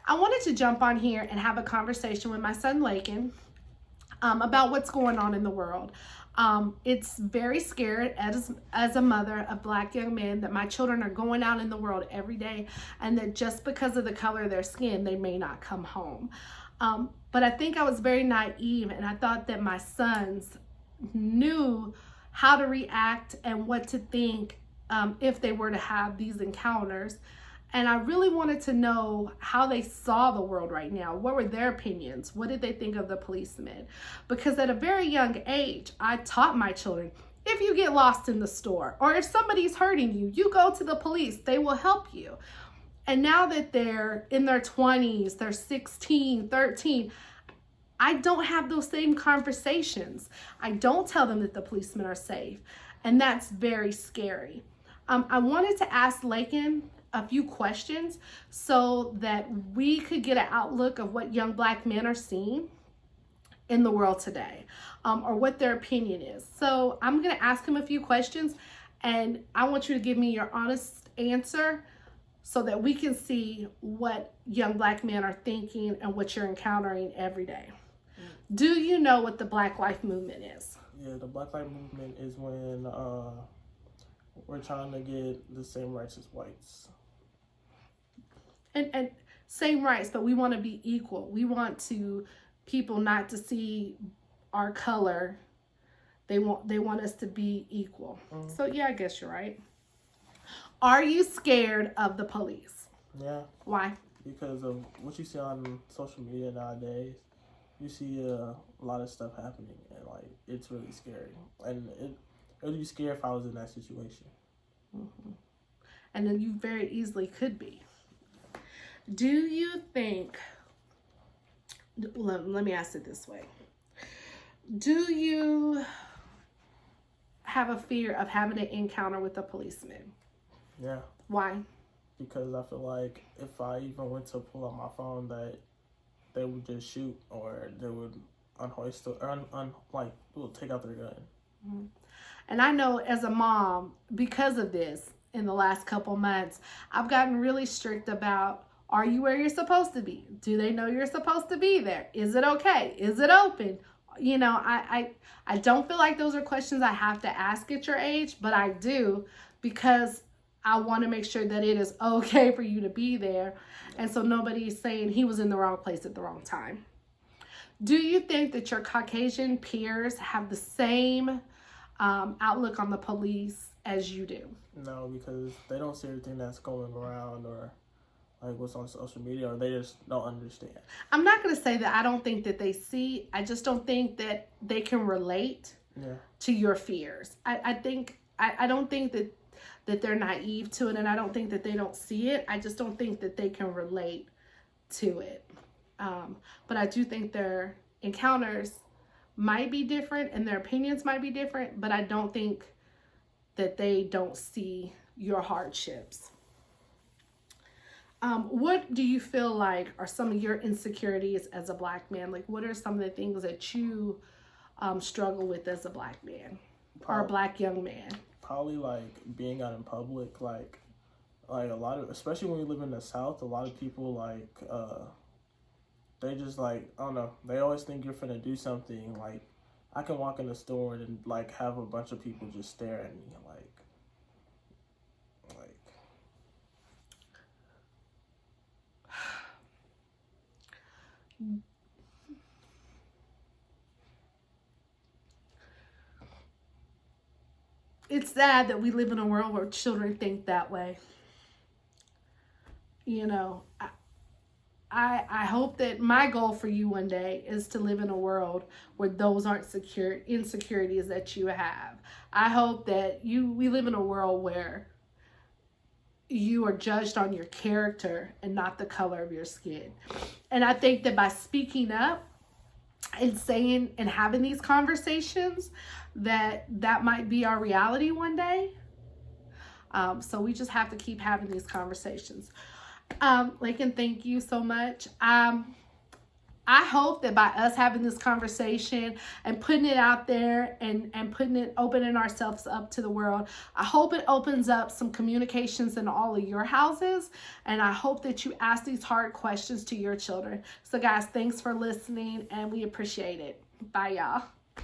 I wanted to jump on here and have a conversation with my son Lakin about what's going on in the world. It's very scary as a mother of Black young men that my children are going out in the world every day, and that just because of the color of their skin, they may not come home. But I think I was very naive, and I thought that my sons knew how to react and what to think if they were to have these encounters. And I really wanted to know how they saw the world right now. What were their opinions? What did they think of the policemen? Because at a very young age, I taught my children, if you get lost in the store or if somebody's hurting you, you go to the police. They will help you. And now that they're in their 20s, they're 16, 13, I don't have those same conversations. I don't tell them that the policemen are safe. And that's very scary. I wanted to ask Lakin a few questions so that we could get an outlook of what young Black men are seeing in the world today, or what their opinion is. So I'm going to ask him a few questions, and I want you to give me your honest answer so that we can see what young Black men are thinking and what you're encountering every day. Do you know what the Black Life Movement is? Yeah, the Black Lives Movement is when we're trying to get the same rights as whites. And same rights, but we want to be equal. We want people not to see our color. They want us to be equal. Mm-hmm. So yeah, I guess you're right. Are you scared of the police? Yeah. Why? Because of what you see on social media nowadays. You see a lot of stuff happening, and like it's really scary. And it would be scary if I was in that situation. Mm-hmm. And then you very easily could be. Do you think, let me ask it this way. Do you have a fear of having an encounter with a policeman? Yeah. Why? Because I feel like if I even went to pull out my phone, that they would just shoot, or they would unhoist or will take out their gun. Mm-hmm. And I know as a mom, because of this, in the last couple months, I've gotten really strict about, are you where you're supposed to be? Do they know you're supposed to be there? Is it okay? Is it open? You know, I don't feel like those are questions I have to ask at your age, but I do, because I want to make sure that it is okay for you to be there. And so nobody's saying he was in the wrong place at the wrong time. Do you think that your Caucasian peers have the same outlook on the police as you do? No, because they don't see everything that's going around, or like what's on social media, or they just don't understand. I'm not going to say that I don't think that they see. I just don't think that they can relate to your fears. I don't think that they're naive to it, and I don't think that they don't see it. I just don't think that they can relate to it. But I do think their encounters might be different and their opinions might be different, but I don't think that they don't see your hardships. What do you feel like are some of your insecurities as a Black man? Like, what are some of the things that you struggle with as a Black man or a Black young man? Probably like being out in public, like a lot of, especially when you live in the South, a lot of people like they just like, I don't know, they always think you're finna do something. Like I can walk in the store and like have a bunch of people just stare at me like It's sad that we live in a world where children think that way. You know, I hope that my goal for you one day is to live in a world where those aren't insecurities that you have. I hope that we live in a world where you are judged on your character and not the color of your skin. And I think that by speaking up and saying and having these conversations, that might be our reality one day. So we just have to keep having these conversations. Lakin, thank you so much. I hope that by us having this conversation and putting it out there and opening ourselves up to the world, I hope it opens up some communications in all of your houses. And I hope that you ask these hard questions to your children. So guys, thanks for listening and we appreciate it. Bye y'all.